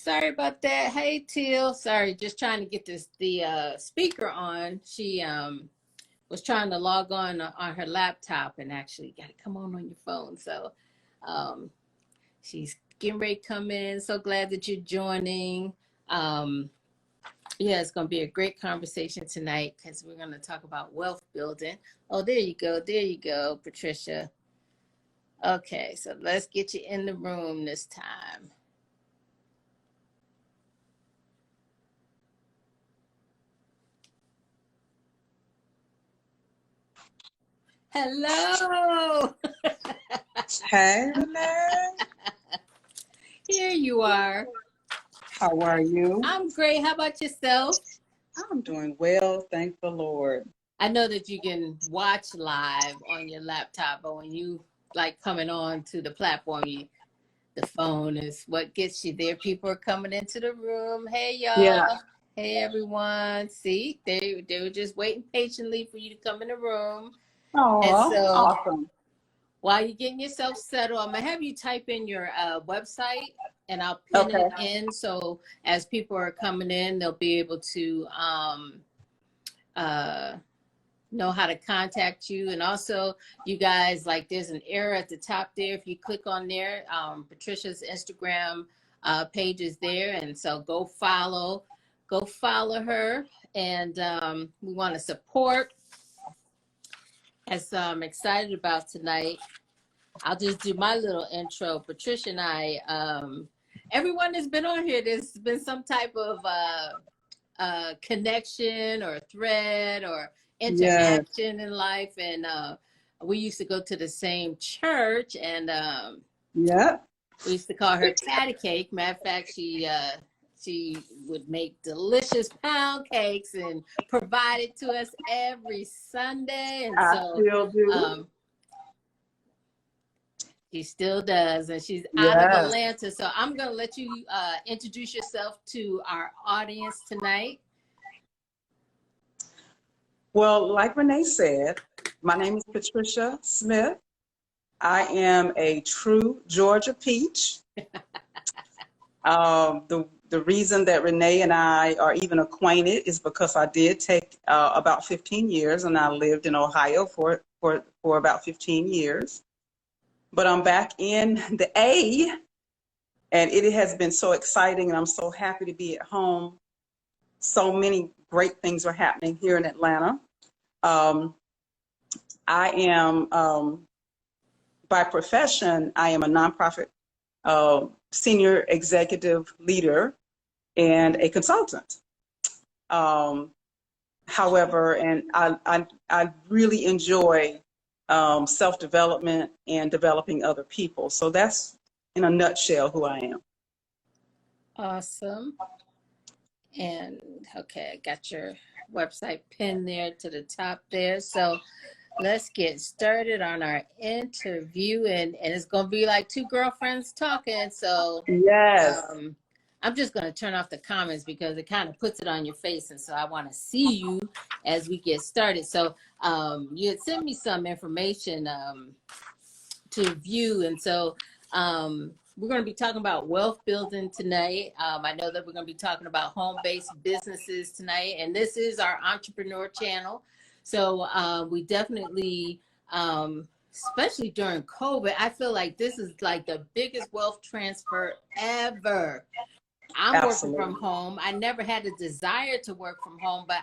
Sorry about that. Hey, Teal. Sorry, just trying to get the speaker on. She was trying to log on her laptop and actually got to come on your phone. So um, she's getting ready to come in. So glad that you're joining. Yeah, it's going to be a great conversation tonight because we're going to talk about wealth building. Oh, there you go. There you go, Patricia. Okay, so let's get you in the room this time. Hello. Hey, Renee. Here you are. How are you? I'm great. How about yourself? I'm doing well, thank the Lord. I know that you can watch live on your laptop, but when you like coming on to the platform, the phone is what gets you there. People are coming into the room. Hey, y'all. Yeah. Hey, everyone. See, they were just waiting patiently for you to come in the room. Oh, And so, awesome. While you're getting yourself settled, I'm going to have you type in your website, and I'll pin it in. So as people are coming in, they'll be able to know how to contact you. And also, you guys, like there's an arrow at the top there. If you click on there, Patricia's Instagram page is there. And so go follow her. And we want to support. As I'm excited about tonight, I'll just do my little intro. Patricia and I, everyone that's been on here, there's been some type of connection or thread or interaction in life. And we used to go to the same church, and we used to call her Patty Cake. Matter of fact, she would make delicious pound cakes and provide it to us every Sunday. And I still do. She still does, and she's out of Atlanta. So I'm going to let you introduce yourself to our audience tonight. Well, like Renee said, my name is Patricia Smith. I am a true Georgia peach. The reason that Renee and I are even acquainted is because I did take about 15 years, and I lived in Ohio for about 15 years. But I'm back in the A, and it has been so exciting, and I'm so happy to be at home. So many great things are happening here in Atlanta. I am, by profession, I am a nonprofit senior executive leader and a consultant. However, and I really enjoy self-development and developing other people. So that's, in a nutshell, who I am. Awesome. And okay, I got your website pinned there to the top there. So let's get started on our interview, and it's going to be like two girlfriends talking. So I'm just going to turn off the comments because it kind of puts it on your face. And so I want to see you as we get started. So you had sent me some information to view. And so we're going to be talking about wealth building tonight. I know that we're going to be talking about home-based businesses tonight. And this is our entrepreneur channel. So we definitely, especially during COVID, I feel like this is like the biggest wealth transfer ever. I'm working from home. I never had a desire to work from home, but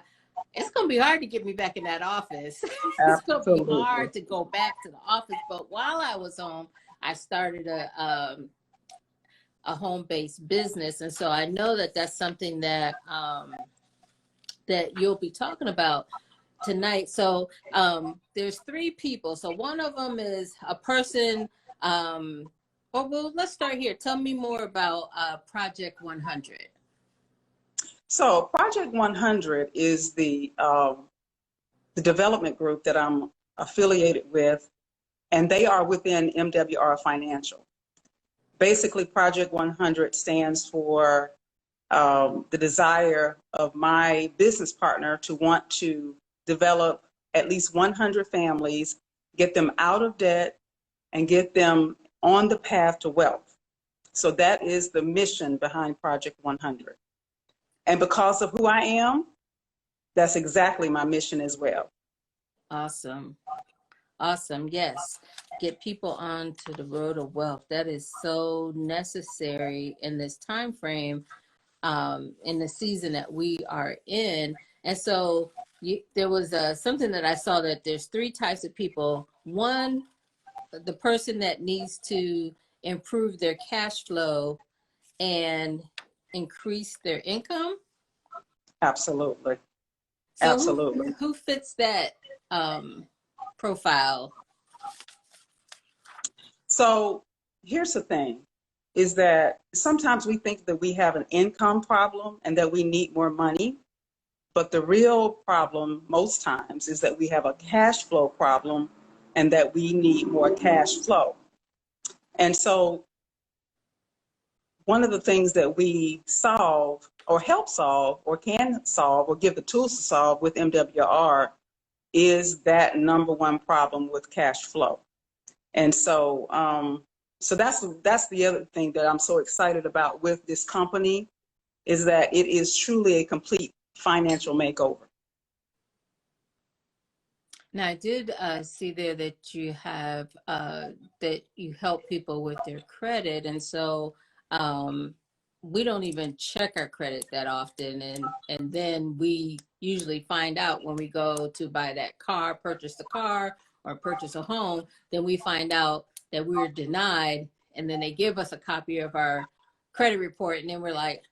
it's going to be hard to get me back in that office. It's going to be hard to go back to the office. But while I was home, I started a home-based business. And so I know that that's something that that you'll be talking about tonight. So there's three people. So one of them is a person, well, let's start here. Tell me more about Project 100. So Project 100 is the development group that I'm affiliated with, and they are within MWR Financial. Basically, Project 100 stands for the desire of my business partner to want to develop at least 100 families, get them out of debt, and get them on the path to wealth. So that is the mission behind Project 100. And because of who I am, that's exactly my mission as well. Awesome. Awesome. Yes. Get people onto the road of wealth. That is so necessary in this time frame, in the season that we are in. And so there was something that I saw, that there's three types of people. One, the person that needs to improve their cash flow and increase their income. Absolutely. So Absolutely. who fits that profile? So here's the thing, is that sometimes we think that we have an income problem and that we need more money. But the real problem most times is that we have a cash flow problem and that we need more cash flow. And so one of the things that we solve or help solve or can solve or give the tools to solve with MWR is that number one problem with cash flow. And so that's the other thing that I'm so excited about with this company, is that it is truly a complete financial makeover. Now, I did see there that you have that you help people with their credit, and so we don't even check our credit that often, and then we usually find out when we go to buy that car, purchase the car, or purchase a home. Then we find out that we were denied, and then they give us a copy of our credit report, and then we're like,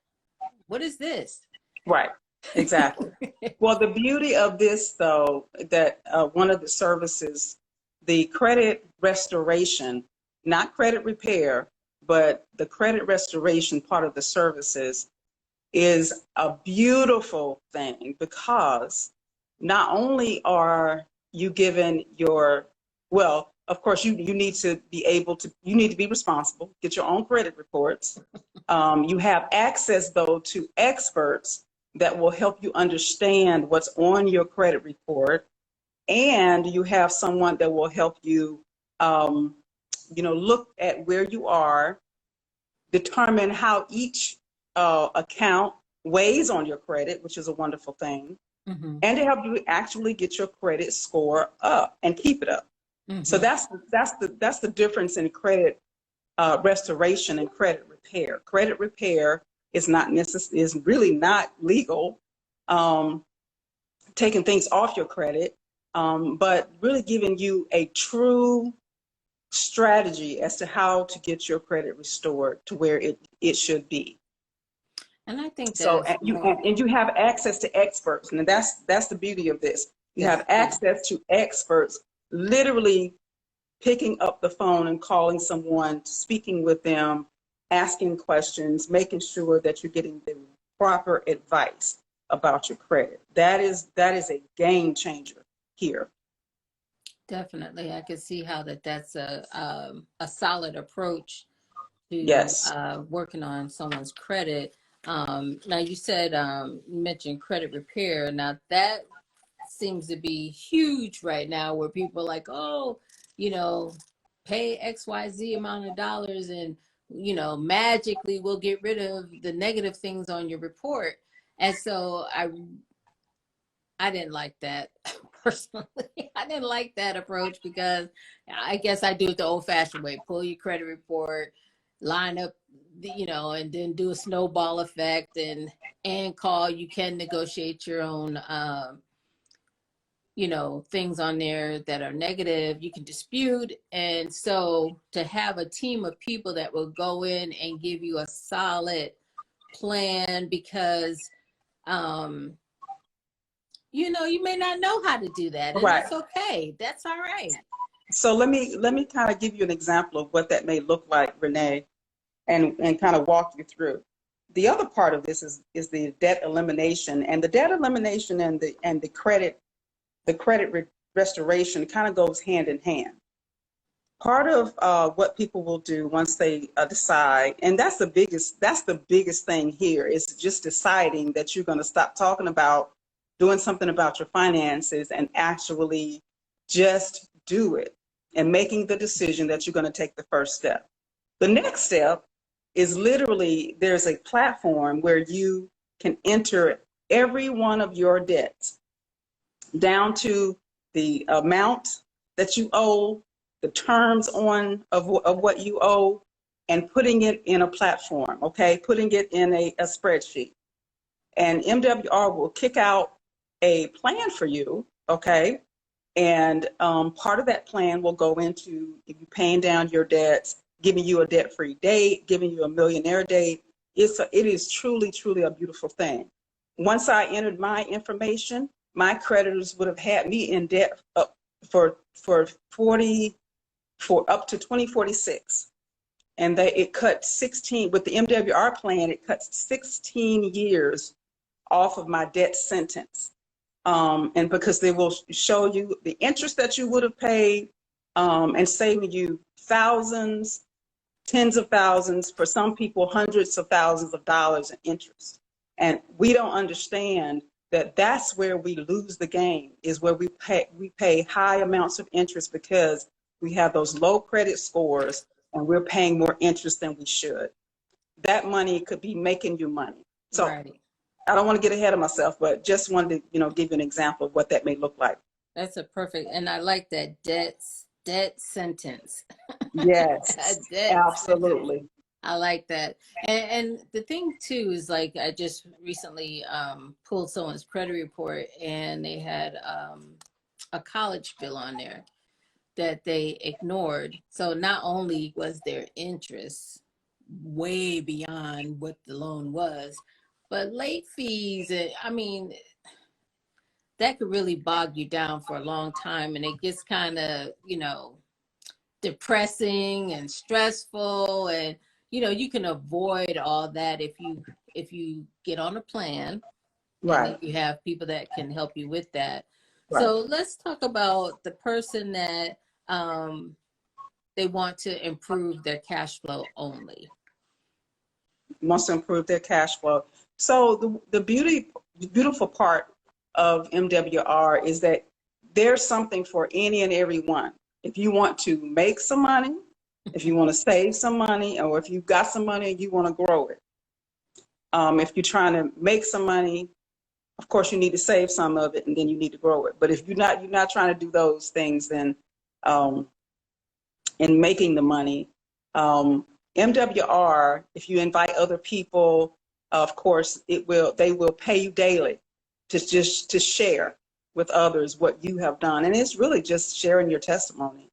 "What is this?" Right. Exactly. Well, the beauty of this, though, that one of the services, the credit restoration, not credit repair, but the credit restoration part of the services is a beautiful thing, because not only are you given your, well, of course, you need to be able to, you need to be responsible, get your own credit reports. You have access, though, to experts that will help you understand what's on your credit report, and you have someone that will help you, look at where you are, determine how each account weighs on your credit, which is a wonderful thing, Mm-hmm. and to help you actually get your credit score up and keep it up. Mm-hmm. So that's the difference in credit restoration and credit repair. Credit repair is not necessary, is really not legal, taking things off your credit, but really giving you a true strategy as to how to get your credit restored to where it should be. And I think that so. And you have access to experts, and that's the beauty of this. You have access to experts, literally picking up the phone and calling someone, speaking with them, asking questions, making sure that you're getting the proper advice about your credit. That is a game changer here. Definitely. I can see how that's a solid approach to working on someone's credit. Now you said, you mentioned credit repair. Now that seems to be huge right now, where people are like, oh, pay XYZ amount of dollars and, magically we'll get rid of the negative things on your report. And so I didn't like that personally. I didn't like that approach, because I guess I do it the old fashioned way: pull your credit report, line up, and then do a snowball effect and call. You can negotiate your own, things on there that are negative, you can dispute. And so to have a team of people that will go in and give you a solid plan, because, you may not know how to do that, and that's okay. That's all right. So let me kind of give you an example of what that may look like, Renee, and kind of walk you through. The other part of this is the debt elimination, and the debt elimination and the credit restoration kind of goes hand in hand. Part of what people will do once they decide, and that's the biggest thing here, is just deciding that you're going to stop talking about doing something about your finances and actually just do it, and making the decision that you're going to take the first step. The next step is literally, there's a platform where you can enter every one of your debts down to the amount that you owe, the terms of what you owe, and putting it in a platform, okay? Putting it in a spreadsheet. And MWR will kick out a plan for you, okay? And part of that plan will go into you paying down your debts, giving you a debt-free date, giving you a millionaire date. It is truly, truly a beautiful thing. Once I entered my information, my creditors would have had me in debt for up to 2046. And it cut 16, with the MWR plan, it cuts 16 years off of my debt sentence. And because they will show you the interest that you would have paid, and saving you thousands, tens of thousands, for some people, hundreds of thousands of dollars in interest. And we don't understand that that's where we lose the game, is where we pay high amounts of interest because we have those low credit scores and we're paying more interest than we should. That money could be making you money. So right. I don't want to get ahead of myself, but just wanted to, give you an example of what that may look like. That's a perfect, and I like that debt sentence. Yes, absolutely. Sentence. I like that. And the thing too is, like, I just recently pulled someone's credit report, and they had a college bill on there that they ignored. So not only was their interest way beyond what the loan was, but late fees, I mean, that could really bog you down for a long time, and it gets kind of, depressing and stressful, and you can avoid all that if you get on a plan, right? And you have people that can help you with that. Right. So let's talk about the person that they want to improve their cash flow only. Wants to improve their cash flow. So the beautiful part of MWR is that there's something for any and everyone. If you want to make some money, if you want to save some money, or if you've got some money and you want to grow it. If you're trying to make some money, of course you need to save some of it and then you need to grow it. But if you're not trying to do those things, then in making the money, MWR, if you invite other people, of course they will pay you daily to share with others what you have done, and it's really just sharing your testimony.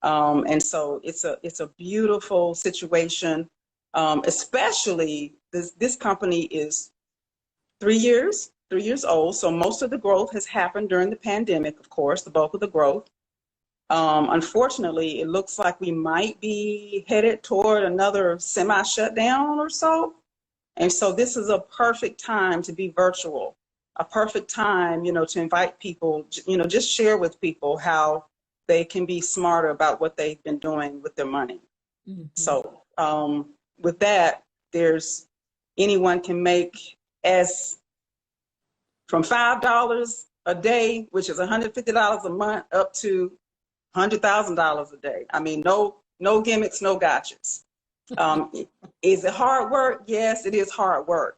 And so it's a beautiful situation, especially this company is 3 years old, so most of the growth has happened during the pandemic, of course, the bulk of the growth. Unfortunately, it looks like we might be headed toward another semi-shutdown or so. And so this is a perfect time to be virtual, a perfect time, to invite people, just share with people how they can be smarter about what they've been doing with their money. Mm-hmm. So with that, anyone can make from $5 a day, which is $150 a month, up to $100,000 a day. I mean, no gimmicks, no gotchas. Is it hard work? Yes, it is hard work.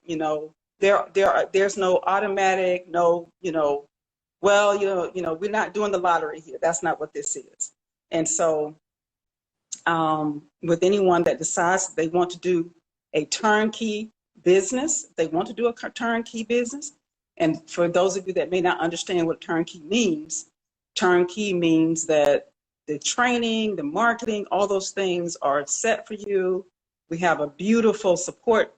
There's no automatic, we're not doing the lottery here. That's not what this is. And so with anyone that decides they want to do a turnkey business, and for those of you that may not understand what turnkey means that the training, the marketing, all those things are set for you. We have a beautiful support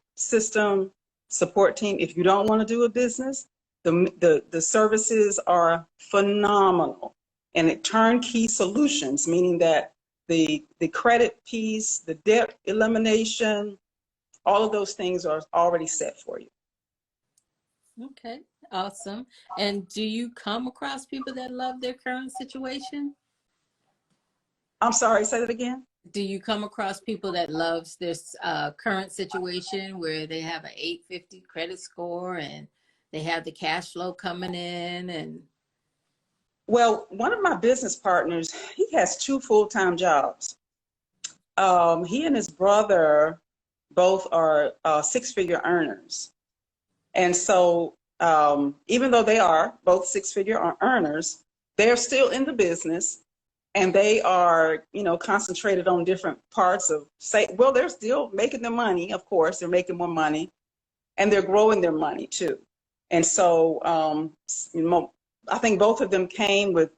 team. If you don't want to do a business, the services are phenomenal. And turnkey solutions, meaning that the credit piece, the debt elimination, all of those things are already set for you. Okay, awesome. And do you come across people that love their current situation? I'm sorry, say that again. Do you come across people that loves this current situation where they have an 850 credit score and they have the cash flow coming in? And well, one of my business partners, he has 2 full-time jobs. He and his brother both are six-figure earners. And so even though they are both six-figure earners, they're still in the business, and they are, you know, concentrated on different parts of, well, they're still making the money, of course, they're making more money, and they're growing their money too. And so I think both of them came with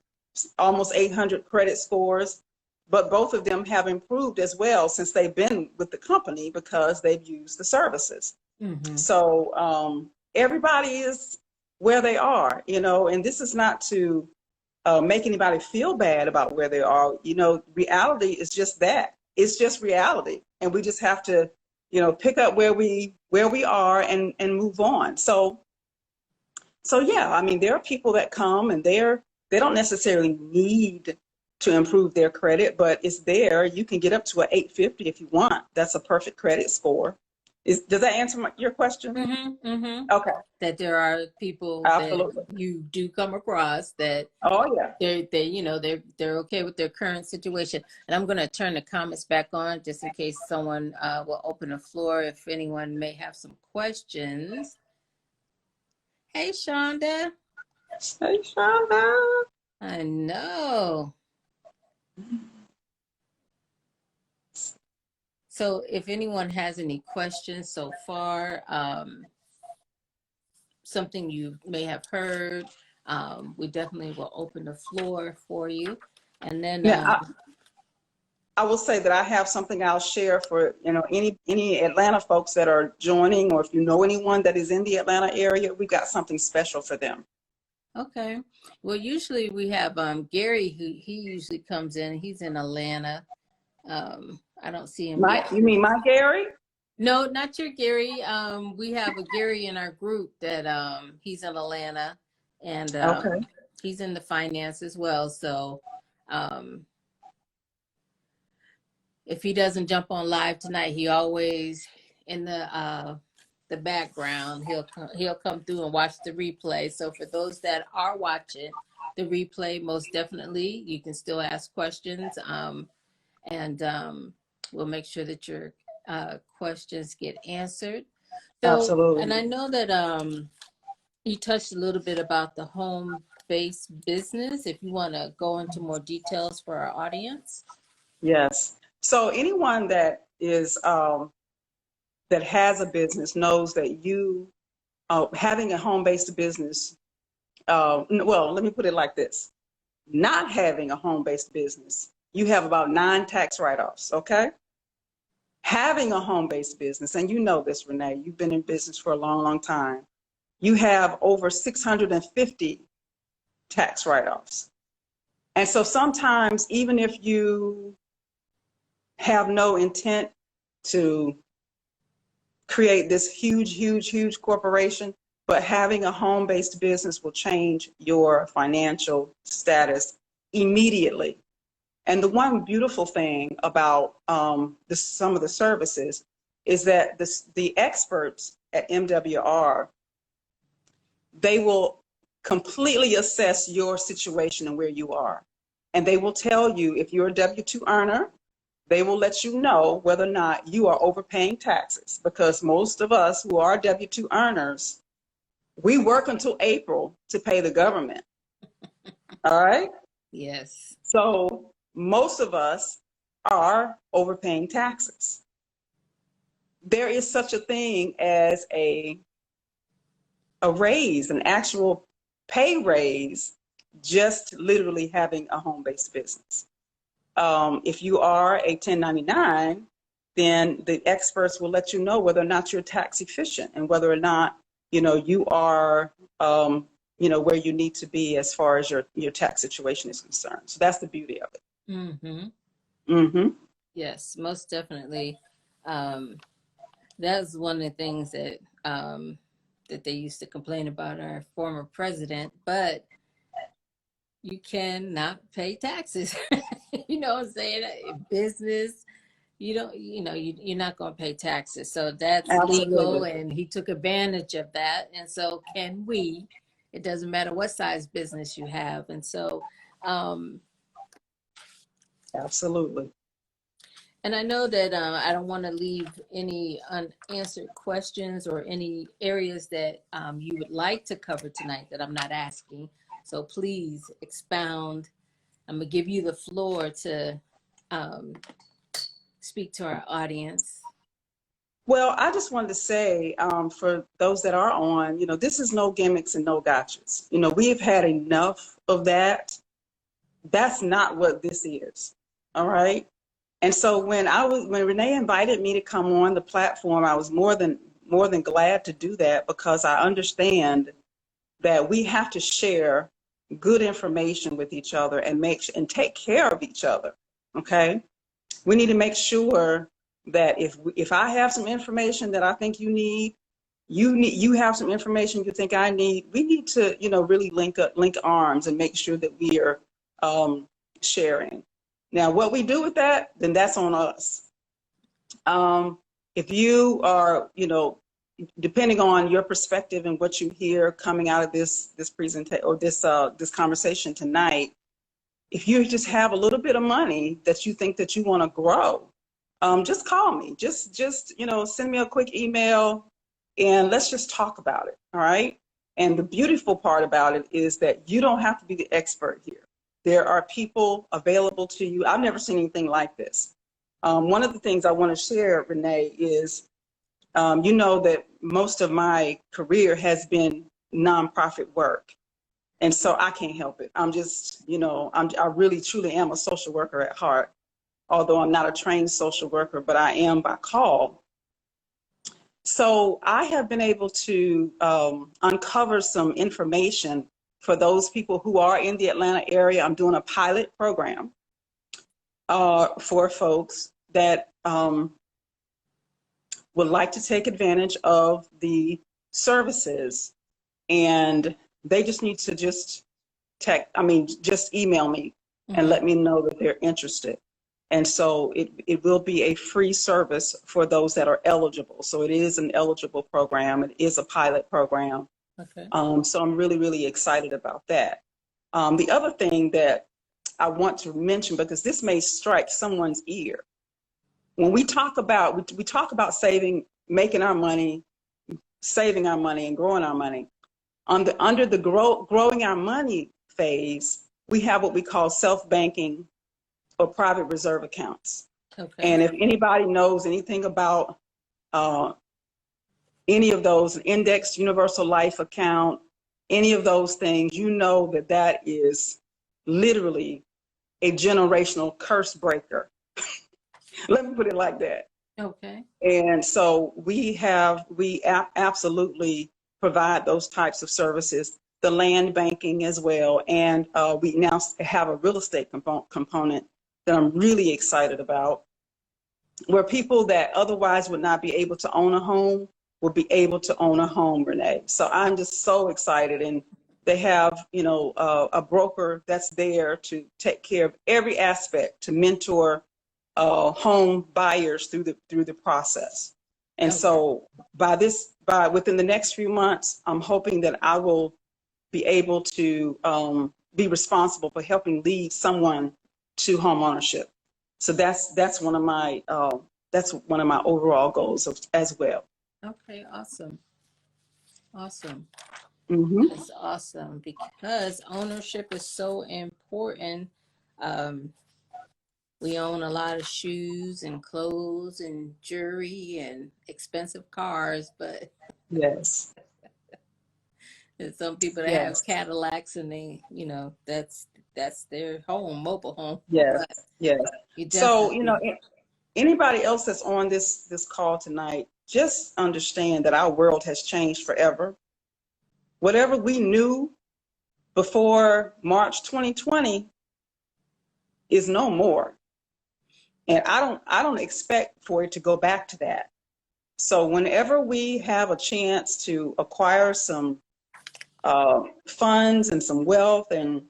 almost 800 credit scores, but both of them have improved as well since they've been with the company because they've used the services. Mm-hmm. So everybody is where they are, you know, and this is not to make anybody feel bad about where they are. You know, reality is just that. It's just reality. And we just have to, you know, pick up where we are and move on. So yeah, I mean, there are people that come and they don't necessarily need to improve their credit, but it's there. You can get up to an 850 if you want. That's a perfect credit score. Does that answer your question? Mm-hmm, mm-hmm. Okay. That there are people Absolutely. that you do come across that they you know they're okay with their current situation. And I'm going to turn the comments back on just in case someone will open the floor if anyone may have some questions. Hey, Shonda. Hey, Shonda. I know. So if anyone has any questions so far, something you may have heard, we definitely will open the floor for you. And then I will say that I have something I'll share for, you know, any Atlanta folks that are joining, or if you know anyone that is in the Atlanta area, we've got something special for them. Okay. Well, usually we have Gary, who he usually comes in. He's in Atlanta. I don't see him yet. You mean my Gary? No, not your Gary. We have a Gary in our group that he's in Atlanta, and okay. He's in the finance as well. So if he doesn't jump on live tonight, he always in the background. He'll come through and watch the replay. So for those that are watching the replay, most definitely you can still ask questions, and we'll make sure that your questions get answered. So, absolutely. and I know that you touched a little bit about the home-based business. If you want to go into more details for our audience. Yes. So anyone that is that has a business knows that you having a home-based business. Well, let me put it like this: not having a home-based business, you have about 9 tax write-offs. Okay. Having a home-based business, and you know this, Renee, you've been in business for a long, long time, you have over 650 tax write-offs. And so sometimes, even if you have no intent to create this huge, huge, huge corporation, but having a home-based business will change your financial status immediately. And the one beautiful thing about some of the services is that the experts at MWR, they will completely assess your situation and where you are. And they will tell you if you're a W-2 earner, they will let you know whether or not you are overpaying taxes, because most of us who are W-2 earners, we work until April to pay the government. All right? Yes. So most of us are overpaying taxes. There is such a thing as a raise, an actual pay raise, just literally having a home-based business. If you are a 1099, then the experts will let you know whether or not you're tax efficient and whether or not, you know, you are, you know, where you need to be as far as your tax situation is concerned. So that's the beauty of it. Mm-hmm. Mm-hmm. Yes, most definitely. That's one of the things that that they used to complain about our former president, but you cannot pay taxes. You know what I'm saying? Business, you're not going to pay taxes. So that's Absolutely legal, and he took advantage of that. And so can we. It doesn't matter what size business you have. And so absolutely. And I know that I don't want to leave any unanswered questions or any areas that you would like to cover tonight that I'm not asking. So please expound. I'm going to give you the floor to um, speak to our audience. Well, I just wanted to say, for those that are on, this is no gimmicks and no gotchas. We have had enough of that. That's not what this is. All right. And so when Renee invited me to come on the platform, I was more than glad to do that, because I understand that we have to share good information with each other and take care of each other. Okay. We need to make sure that if I have some information that I think you have some information you think I need, we need to, really link arms and make sure that we are sharing. Now, what we do with that, then that's on us. If you are, depending on your perspective and what you hear coming out of this presentation or this conversation tonight, if you just have a little bit of money that you think that you want to grow, just call me. Just send me a quick email, and let's just talk about it. All right. And the beautiful part about it is that you don't have to be the expert here. There are people available to you. I've never seen anything like this. One of the things I want to share, Renee, is that most of my career has been nonprofit work. And so I can't help it. I'm just, I really truly am a social worker at heart, although I'm not a trained social worker, but I am by call. So I have been able to uncover some information for those people who are in the Atlanta area. I'm doing a pilot program for folks that would like to take advantage of the services, and they just need to just email me and let me know that they're interested. And so it will be a free service for those that are eligible. So it is an eligible program. It is a pilot program. Okay. So I'm really, really excited about that. The other thing that I want to mention, because this may strike someone's ear, when we talk about saving, making our money, saving our money, and growing our money, under the growing our money phase, we have what we call self-banking or private reserve accounts. Okay. And if anybody knows anything about any of those, indexed universal life account, any of those things, that is literally a generational curse breaker. Let me put it like that. Okay. And so we absolutely provide those types of services, the land banking as well. And we now have a real estate component that I'm really excited about, where people that otherwise would not be able to own a home will be able to own a home, Renee. So I'm just so excited. And they have, a broker that's there to take care of every aspect, to mentor home buyers through the process. And so within the next few months, I'm hoping that I will be able to be responsible for helping lead someone to home ownership. So that's one of my overall goals as well. Okay, awesome. Mm-hmm. That's awesome, because ownership is so important. We own a lot of shoes and clothes and jewelry and expensive cars, but yes, there's some people that have Cadillacs and they, that's their home, mobile home. Yes, yes. So, Definitely... anybody else that's on this call tonight, just understand that our world has changed forever. Whatever we knew before March 2020 is no more. And I don't expect for it to go back to that. So whenever we have a chance to acquire some funds and some wealth and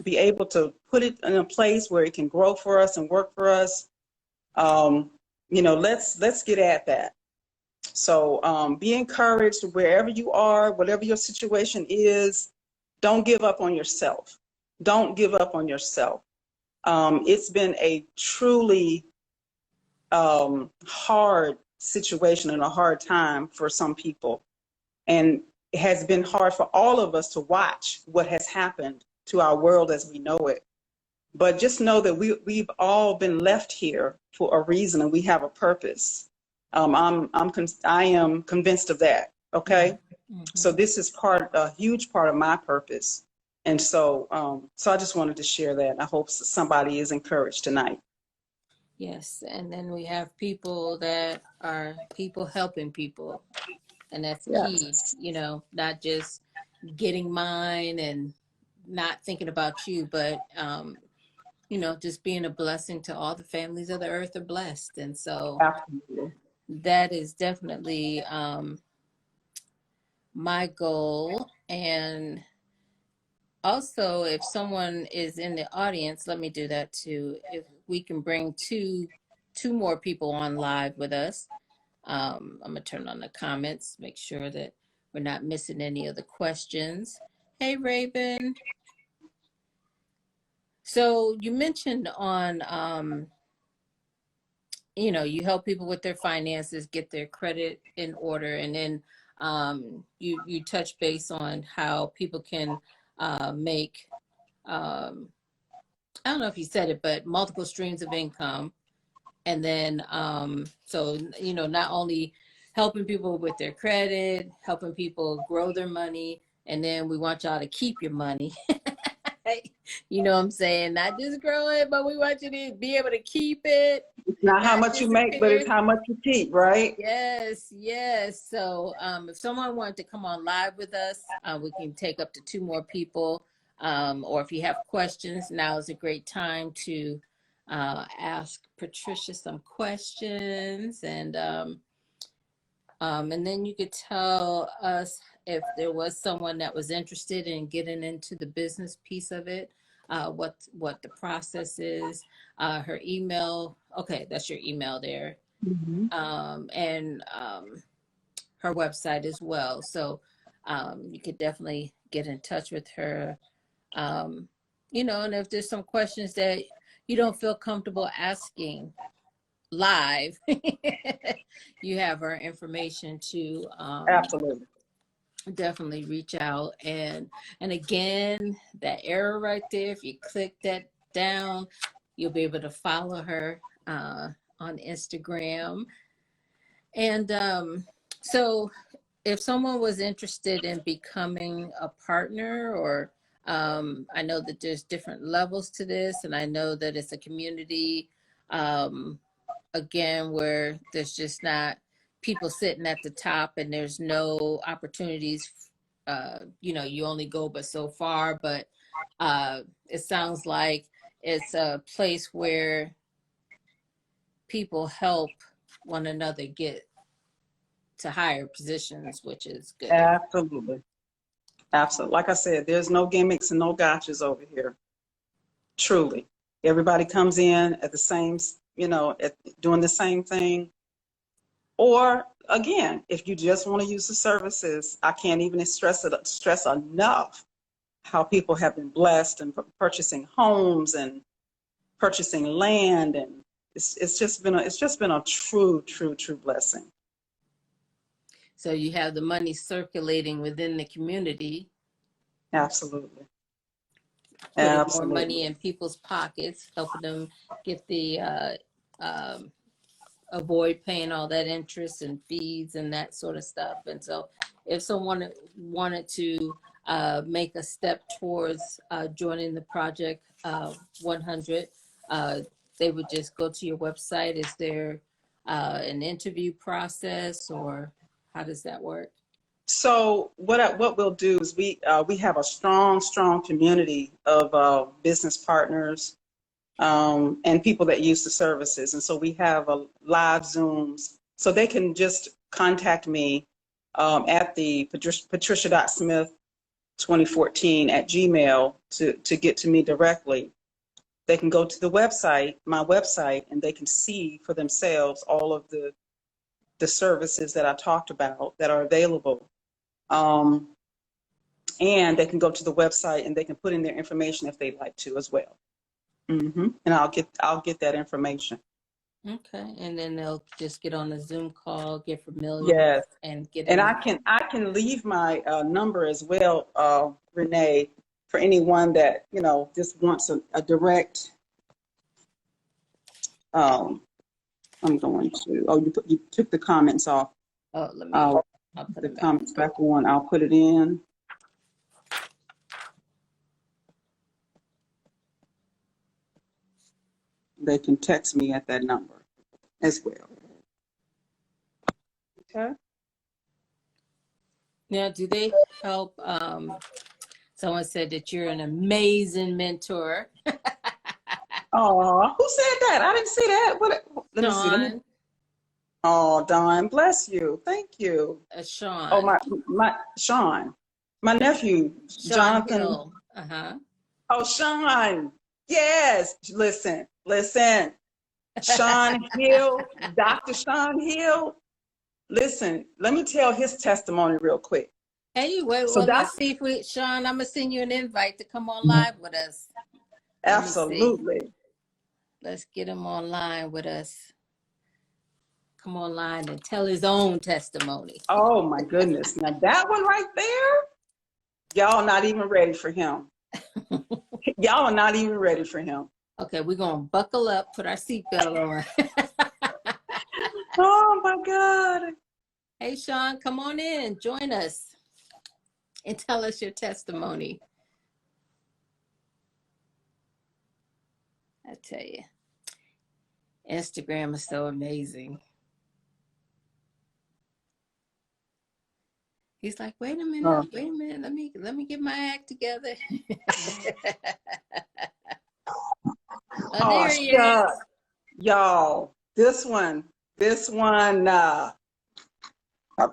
be able to put it in a place where it can grow for us and work for us, let's get at that. So be encouraged wherever you are, whatever your situation is. Don't give up on yourself. Don't give up on yourself. It's been a truly hard situation and a hard time for some people. And it has been hard for all of us to watch what has happened to our world as we know it. But just know that we've all been left here for a reason, and we have a purpose. I am convinced of that. Okay, so this is a huge part of my purpose, and so I just wanted to share that. I hope somebody is encouraged tonight. Yes, and then we have people that are people helping people, and that's key. Yes. You know, not just getting mine and not thinking about you, but you know, just being a blessing to all the families of the earth are blessed. And so Absolutely. that is definitely my goal. And also, if someone is in the audience, let me do that too. If we can bring two more people on live with us, I'm gonna turn on the comments, make sure that we're not missing any of the questions. Hey, Raven. So you mentioned on, you know, you help people with their finances, get their credit in order, and then you touch base on how people can make, I don't know if you said it, but multiple streams of income. And then, so, you know, not only helping people with their credit, helping people grow their money, and then we want y'all to keep your money. You know what I'm saying? Not just grow it, but we want you to be able to keep it. It's not how much you make, but it's how much you keep, right? Yes, yes. So if someone wanted to come on live with us, we can take up to 2 more people. Or if you have questions, now is a great time to ask Patricia some questions. And then you could tell us if there was someone that was interested in getting into the business piece of it, what the process is, her email. Okay, that's your email there. And her website as well. So you could definitely get in touch with her. You know, and if there's some questions that you don't feel comfortable asking live, you have her information to Absolutely. definitely reach out. And again, that arrow right there, if you click that down, you'll be able to follow her on Instagram. And so if someone was interested in becoming a partner, or I know that there's different levels to this, and I know that it's a community, again, where there's just not people sitting at the top and there's no opportunities. You know, you only go but so far, but it sounds like it's a place where people help one another get to higher positions, which is good. Absolutely. Absolutely. Like I said, there's no gimmicks and no gotchas over here. Truly. Everybody comes in at the same, you know, doing the same thing. Or again, if you just want to use the services, I can't even stress enough how people have been blessed and purchasing homes and purchasing land, and it's just been a true blessing. So you have the money circulating within the community. Absolutely. Putting Absolutely. more money in people's pockets, helping them get the avoid paying all that interest and fees and that sort of stuff. And so if someone wanted to make a step towards joining the Project 100, they would just go to your website. Is there an interview process, or how does that work? So what we'll do is we have a strong community of business partners and people that use the services, and so we have a live Zooms, so they can just contact me at the patricia.smith2014@gmail to get to me directly. They can go to the website, my website, and they can see for themselves all of the services that I talked about that are available. And they can go to the website and they can put in their information if they'd like to as well. And I'll get that information. Okay, and then they'll just get on a Zoom call, get familiar, Yes. and get And in. I can leave my number as well, Renee, for anyone that, just wants a direct, I'm going to, oh, you took the comments off. Oh, let me. I'll I'll put the them back. comments back on. I'll put it in. They can text me at that number as well. Okay. Now, do they help? Someone said that you're an amazing mentor. Oh, who said that? I didn't see that. What? Let me see. Sean, Oh, Don, bless you. Thank you. Oh, Sean, my Sean, my nephew, Sean Jonathan. Hill. Oh, Sean. Yes. Listen. Sean Hill, Dr. Sean Hill. Listen, let me tell his testimony real quick. Anyway, So well, let's see if Sean, I'm gonna send you an invite to come on live with us. Absolutely. Let's get him online with us. Come online and tell his own testimony. Oh my goodness. Now that one right there, y'all not even ready for him. Y'all are not even ready for him. Okay, we're gonna buckle up, put our seatbelt on. Oh my God. Hey Sean, come on in, join us and tell us your testimony. I tell you, Instagram is so amazing. He's like, wait a minute, let me get my act together. Oh, there he is. Y'all, this one, I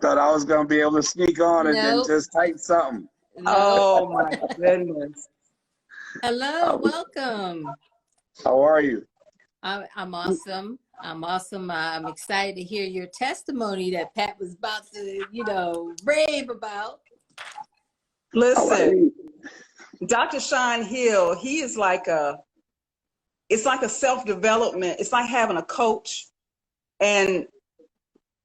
thought I was gonna be able to sneak on and then Nope. just type something. Nope. Oh my goodness. Hello, welcome. How are you? I'm awesome. I'm awesome. I'm excited to hear your testimony that Pat was about to, rave about. Listen, Dr. Sean Hill, he is it's like a self-development. It's like having a coach and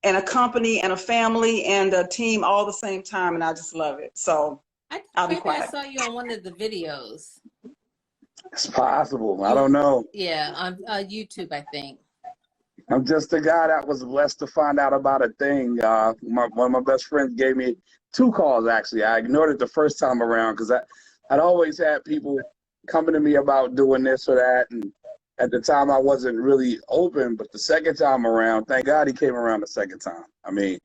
a company and a family and a team all the same time. And I just love it. So I'll be quiet. I saw you on one of the videos. It's possible. I don't know. Yeah, on YouTube, I think. I'm just a guy that was blessed to find out about a thing. One of my best friends gave me 2 calls, actually. I ignored it the first time around because I'd always had people coming to me about doing this or that. And at the time, I wasn't really open. But the second time around, thank God he came around the second time. I mean,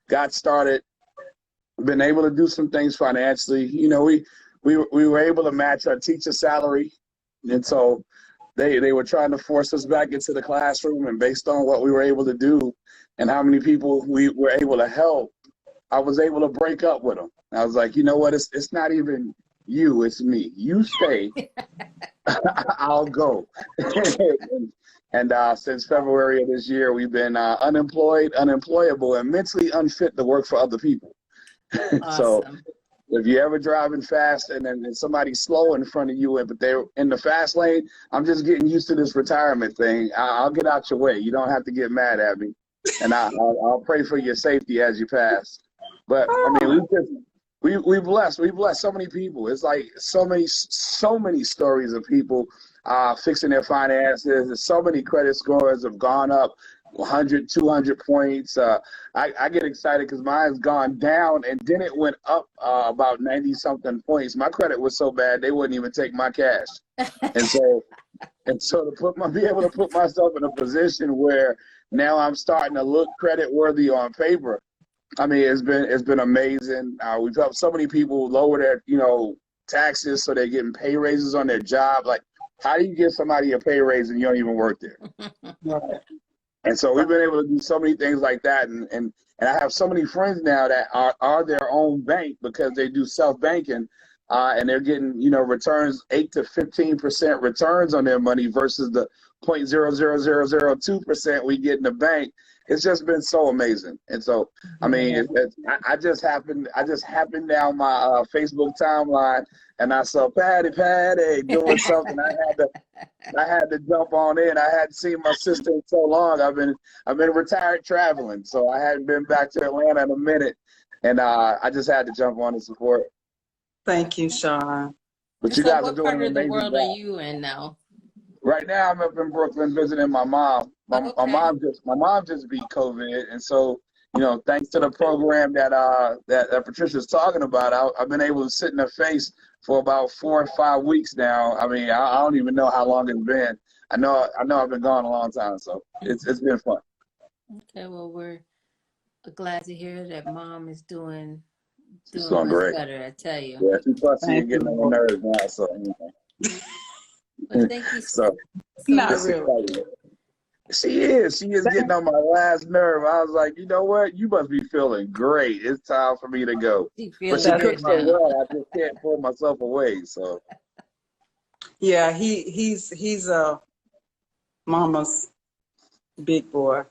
got started, been able to do some things financially. We were able to match our teacher salary. And so they were trying to force us back into the classroom, and based on what we were able to do and how many people we were able to help, I was able to break up with them. I was like, you know what? It's not even you, it's me. You stay, I'll go. And since February of this year, we've been unemployed, unemployable, and mentally unfit to work for other people. Awesome. So if you're ever driving fast and then somebody's slow in front of you, but they're in the fast lane, I'm just getting used to this retirement thing. I'll get out your way. You don't have to get mad at me. And I'll pray for your safety as you pass. But I mean, we bless so many people. It's like so many stories of people fixing their finances. So many credit scores have gone up 100, 200 points. I get excited because mine's gone down and then it went up about 90 something points. My credit was so bad they wouldn't even take my cash. And so to be able to put myself in a position where now I'm starting to look credit worthy on paper. I mean, it's been amazing. We've helped so many people lower their taxes so they're getting pay raises on their job. Like, how do you give somebody a pay raise and you don't even work there? And so we've been able to do so many things like that. And I have so many friends now that are their own bank because they do self-banking, and they're getting, returns 8 to 15% returns on their money versus the 0.00002% we get in the bank. It's just been so amazing. And so, I mean, I just happened down my Facebook timeline, and I saw Patty doing something. I had to jump on in. I hadn't seen my sister in so long. I've been retired traveling, so I hadn't been back to Atlanta in a minute, and I just had to jump on and support. Thank you, Sean. But you guys are doing what part an of the amazing world job. are you in now? Right now, I'm up in Brooklyn visiting my mom. My mom just beat COVID, and so thanks to the program that Patricia's talking about, I've been able to sit in her face for about 4 or 5 weeks now. I mean, I don't even know how long it's been. I know I've been gone a long time, so it's been fun. Okay, well, we're glad to hear that Mom is doing doing much great. better. I tell you. Yeah, she's fussy and getting on my nerves now. So. Well, thank you so not much. really. She is getting on my last nerve. I was like, you know what? You must be feeling great. It's time for me to go. But she cooks so well, I just can't pull myself away. So. Yeah, he's mama's big boy.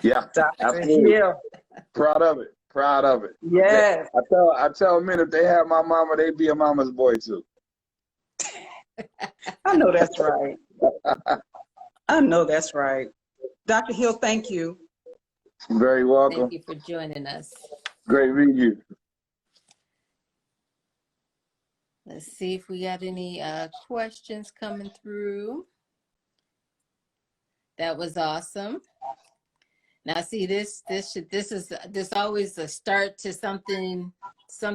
Yeah, absolutely. Yeah. Proud of it. Yes. I tell men if they have my mama, they'd be a mama's boy too. I know that's right. I know that's right. Dr. Hill, thank you. You're very welcome. Thank you for joining us. Great meeting you. Let's see if we got any questions coming through. That was awesome. Now, see, this is always a start to something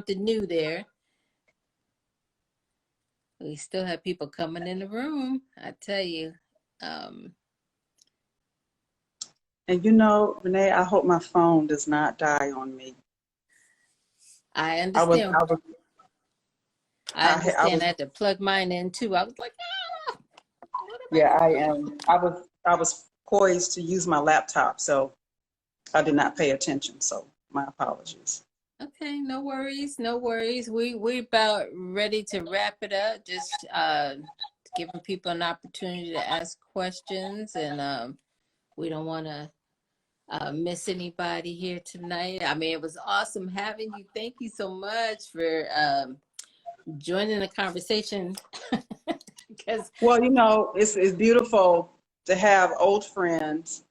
new there. We still have people coming in the room, I tell you. And Renee, I hope my phone does not die on me. I understand. I understand. I had to plug mine in too. I was like, ah! Yeah, I am. I was poised to use my laptop, so I did not pay attention. So my apologies. Okay, no worries, no worries. We about ready to wrap it up. Just giving people an opportunity to ask questions, and we don't want to miss anybody here tonight. I mean, it was awesome having you. Thank you so much for joining the conversation. Well, it's beautiful to have old friends,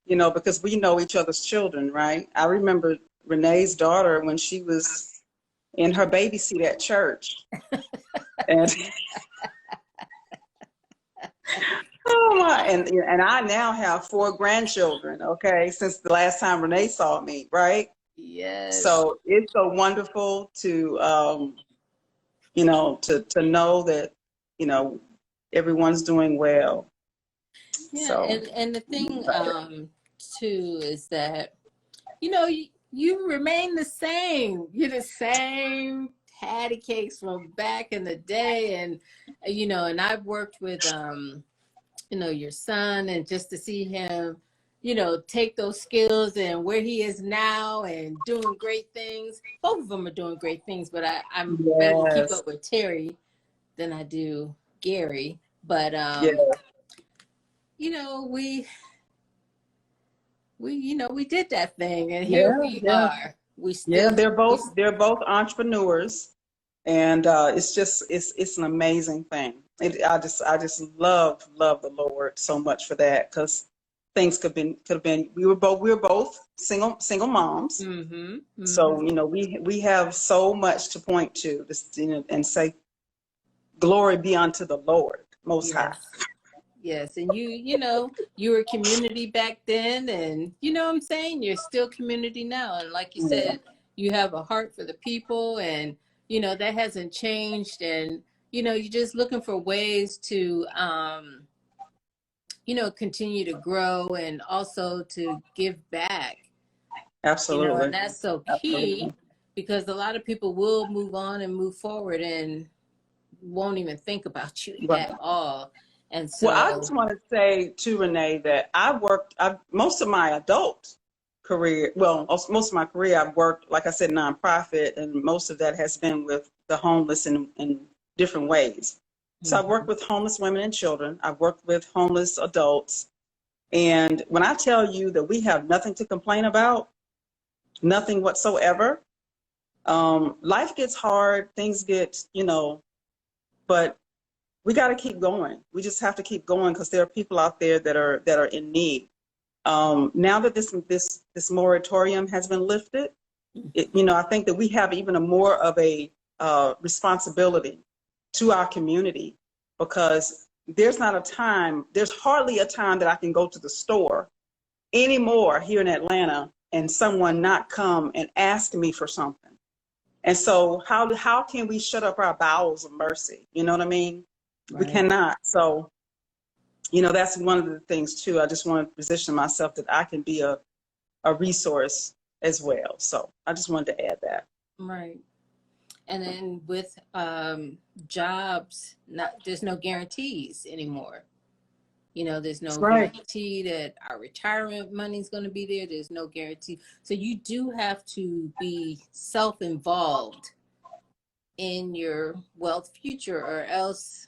because we know each other's children, right? I remember Renee's daughter when she was in her baby seat at church. And oh my, and I now have 4 grandchildren, okay, since the last time Renee saw me, right? Yes. So it's so wonderful to to know that, everyone's doing well. Yeah, so. and the thing too is that, you remain the same. You're the same patty cakes from back in the day. And, and I've worked with, your son, and just to see him, take those skills and where he is now and doing great things. Both of them are doing great things, but I'm better to keep up with Terry than I do Gary. But, we did that thing, and here we are. They're both entrepreneurs, and it's an amazing thing. I just love the Lord so much for that, because things could have been. We were both single moms, so we have so much to point to, and say, "Glory be unto the Lord Most High." Yes, and you were community back then, and what I'm saying, you're still community now. And like you said, you have a heart for the people, and that hasn't changed. And you're just looking for ways to continue to grow and also to give back. Absolutely. And that's so key, because a lot of people will move on and move forward and won't even think about you at all. And so, well, I just want to say to Renee that most of my adult career, most of my career, I've worked, like I said, nonprofit, and most of that has been with the homeless in different ways. So I've worked with homeless women and children. I've worked with homeless adults. And when I tell you that we have nothing to complain about, nothing whatsoever, life gets hard, things get, but we got to keep going. We just have to keep going because there are people out there that are in need. Now that this moratorium has been lifted, I think that we have even a more of a responsibility to our community, because there's hardly a time that I can go to the store anymore here in Atlanta and someone not come and ask me for something. And so how can we shut up our bowels of mercy? You know what I mean? Right. We cannot. So, that's one of the things too. I just want to position myself that I can be a resource as well. So I just wanted to add that. Right. And then with jobs, there's no guarantees anymore. There's no guarantee that our retirement money is going to be there. There's no guarantee. So you do have to be self-involved in your wealth future, or else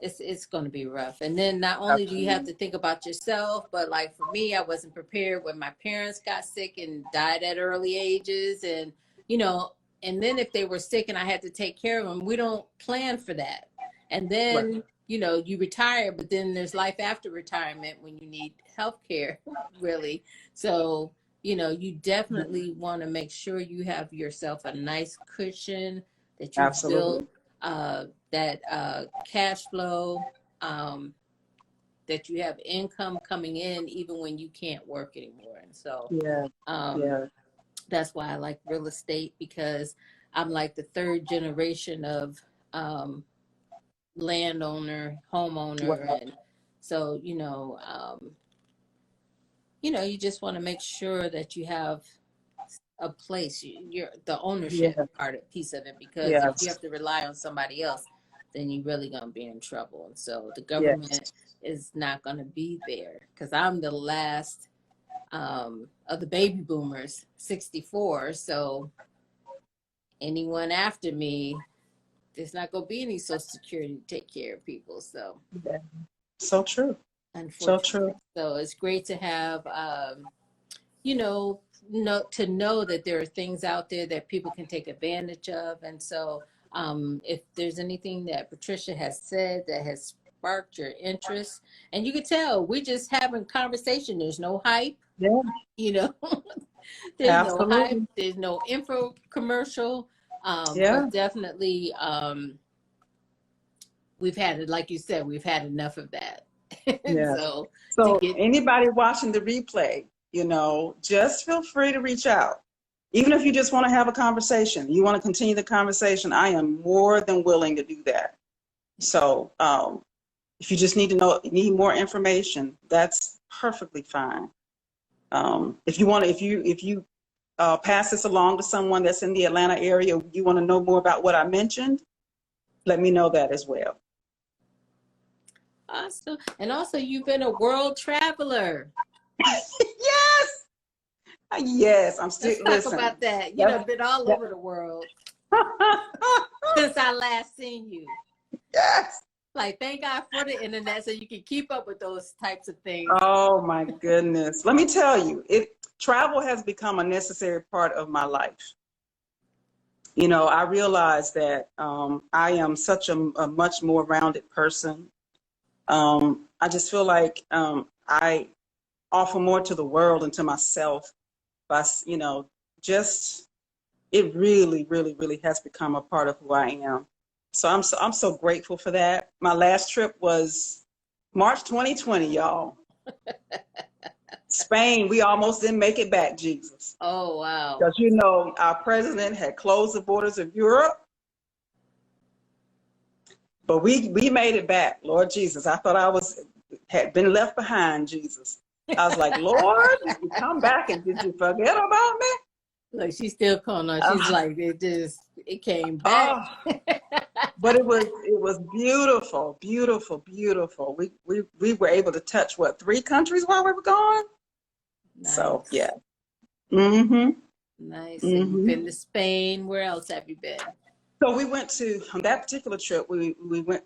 it's going to be rough. And then not only do you have to think about yourself, but like for me, I wasn't prepared when my parents got sick and died at early ages. And, and then if they were sick and I had to take care of them, we don't plan for that. And then, you retire, but then there's life after retirement when you need health care, really. So, you definitely want to make sure you have yourself a nice cushion, that you build that cash flow, that you have income coming in even when you can't work anymore. And so that's why I like real estate, because I'm like the third generation of landowner, homeowner. And so, you just want to make sure that you have a place, you're the ownership piece of it, because if you have to rely on somebody else, then you're really going to be in trouble. And so the government is not going to be there, because I'm the last of the baby boomers, 64. So anyone after me, there's not going to be any Social Security to take care of people. So so true. So true. So it's great to have, to know that there are things out there that people can take advantage of. And so if there's anything that Patricia has said that has sparked your interest, and you can tell we're just having conversation, there's no hype. There's no hype, there's no info commercial. But definitely we've had it, like you said, we've had enough of that. So anybody watching the replay, just feel free to reach out. Even if you just want to have a conversation, you want to continue the conversation, I am more than willing to do that. So if you just need more information, that's perfectly fine. If you pass this along to someone that's in the Atlanta area, you want to know more about what I mentioned, let me know that as well. Awesome. And also, you've been a world traveler. Yes, I'm still. Let's talk about that. You've been all over the world since I last seen you. Yes. Like, thank God for the internet, so you can keep up with those types of things. Oh my goodness! Let me tell you, travel has become a necessary part of my life. I realize that I am such a much more rounded person. I just feel like I offer more to the world and to myself. But it really, really, really has become a part of who I am. So I'm so grateful for that. My last trip was March 2020, y'all. Spain. We almost didn't make it back, Jesus. Oh, wow. Because our president had closed the borders of Europe. But we made it back, Lord Jesus. I thought I had been left behind, Jesus. I was like, Lord, did you come back and did you forget about me? Look, she's still calling on. She's like, it came back. But it was beautiful, beautiful, beautiful. We were able to touch 3 countries while we were gone. Nice. So yeah. Mm-hmm. Nice. And you've been to Spain. Where else have you been? So we went to, on that particular trip, we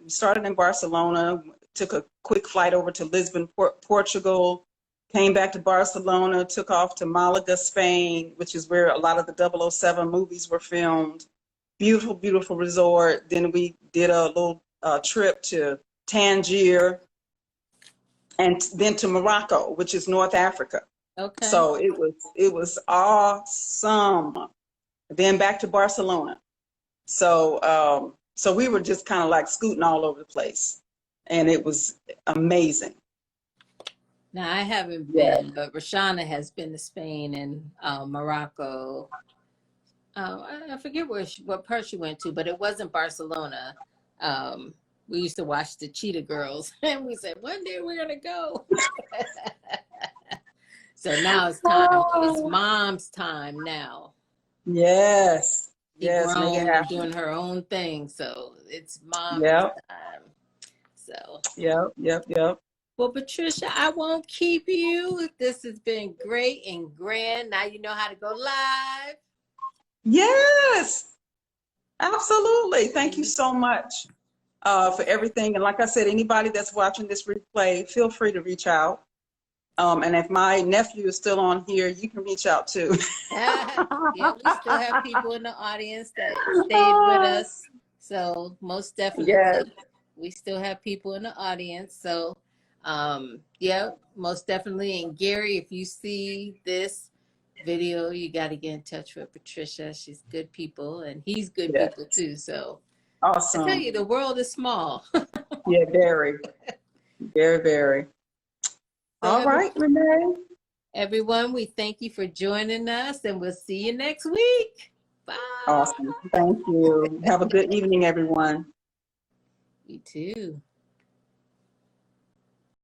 started in Barcelona, took a quick flight over to Lisbon, Portugal, came back to Barcelona, took off to Malaga, Spain, which is where a lot of the 007 movies were filmed. Beautiful, beautiful resort. Then we did a little trip to Tangier and then to Morocco, which is North Africa. Okay. So it was awesome. Then back to Barcelona. So so we were just kind of like scooting all over the place, and it was amazing. Now I haven't been, but Rashana has been to Spain and Morocco. I forget what part she went to, but it wasn't Barcelona. We used to watch the Cheetah Girls, and we said one day we're gonna go. So now it's time. It's mom's time now. Yes. She's Yes, grown make it and happen. doing her own thing, so it's mom's Yep. time. So Yep. well, Patricia, I won't keep you. This has been great and grand. Now you know how to go live. Yes, absolutely. Thank you so much for everything. And like I said, anybody that's watching this replay, feel free to reach out. And if my nephew is still on here, you can reach out too. Yeah, we still have people in the audience that stayed with us. So most definitely, Yes. we still have people in the audience. So yeah, most definitely. And Gary, if you see this video, you got to get in touch with Patricia. She's good people, and he's good Yes. people too. So Awesome. I tell you, the world is small. Yeah, very. Very. All right, Renee. Everyone, we thank you for joining us, and we'll see you next week. Bye. Awesome. Thank you. Have a good evening, everyone. You too.